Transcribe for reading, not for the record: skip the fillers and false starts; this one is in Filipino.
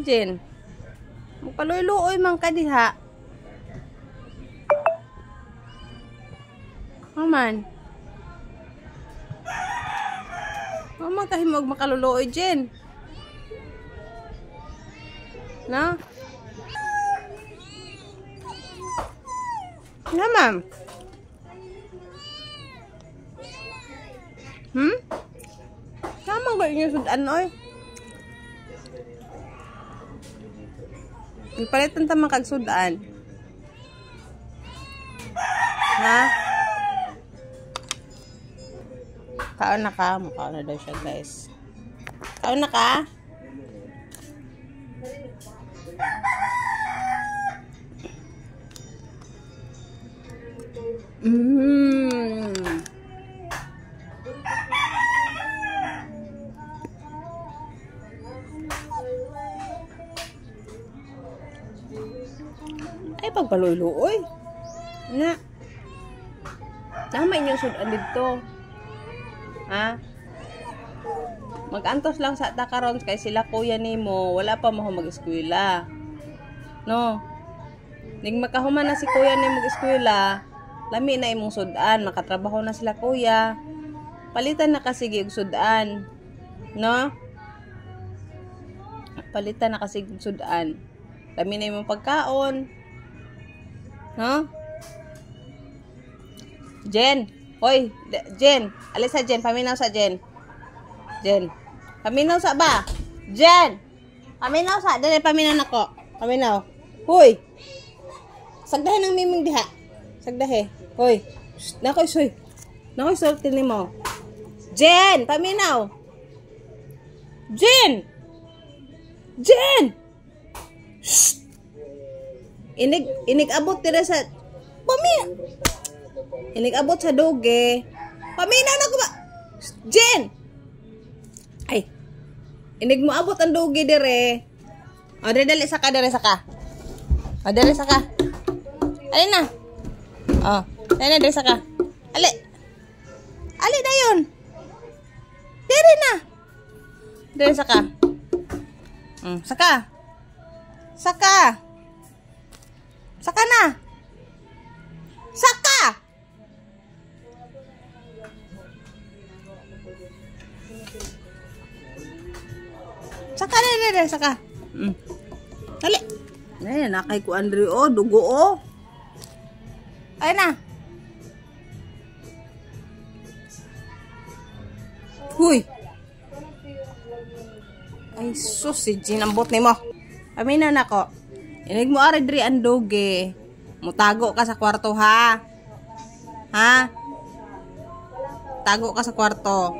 Jen. Magpaluy-luoy man ka diha. Aman. Mama kahimog makaluluoy, Jen. Na? Na, ma'am. Tama ba yung sudan, oy? Ipalitan tamang kag sudan. Ha? Kaon na ka. Mukhaon na daw siya, guys. Kaon na ka? Ay, pagpaluy-luoy. Na. Tama inyong sudan dito. Ha? Mag-antos lang sa takaron kay sila kuya nimo, wala pa mo mag-eskwela. No. Ning makahuman na si kuya nimo mag-eskwela, lami na imong sudan, makatrabaho na sila kuya. Palitan na kasi og sudan. No? Palitan na kasi og sudan. Lami na imong pagkaon. No? Jen, hoy, Jen, alis sa Jen, paminaw sa Jen. Jen, paminaw sa ba? Jen, paminaw sa, dali paminaw nako. Paminaw. Hoy. Sagdahe ng miming diha. Sagdahe. Hoy. Nakoy soy. Nakoy sorti nimo. Jen, paminaw. Jen. Jen. Shh. Inig abot tira sa Inig abot sa doge. Paminaw na ko ba? Jen. Ay. Inig mo abot ang doge dire. O, dali saka, dali saka. O, dali saka. Ali na. O, dali na, dali saka. Ali. Ali na yun. Dali na. Dali saka. Saka. Saka. Saka na. Saka. Saka na, dali, saka. Dali. Ay, nakay ko Andre, oh, dugo, oh. Ay na. Huy. Ay, sus, si Ginambot ni mo. Paminan ako. Inig mo ari diri ang doge. Mutago ka sa kwarto, ha? Ha? Tago ka sa kwarto.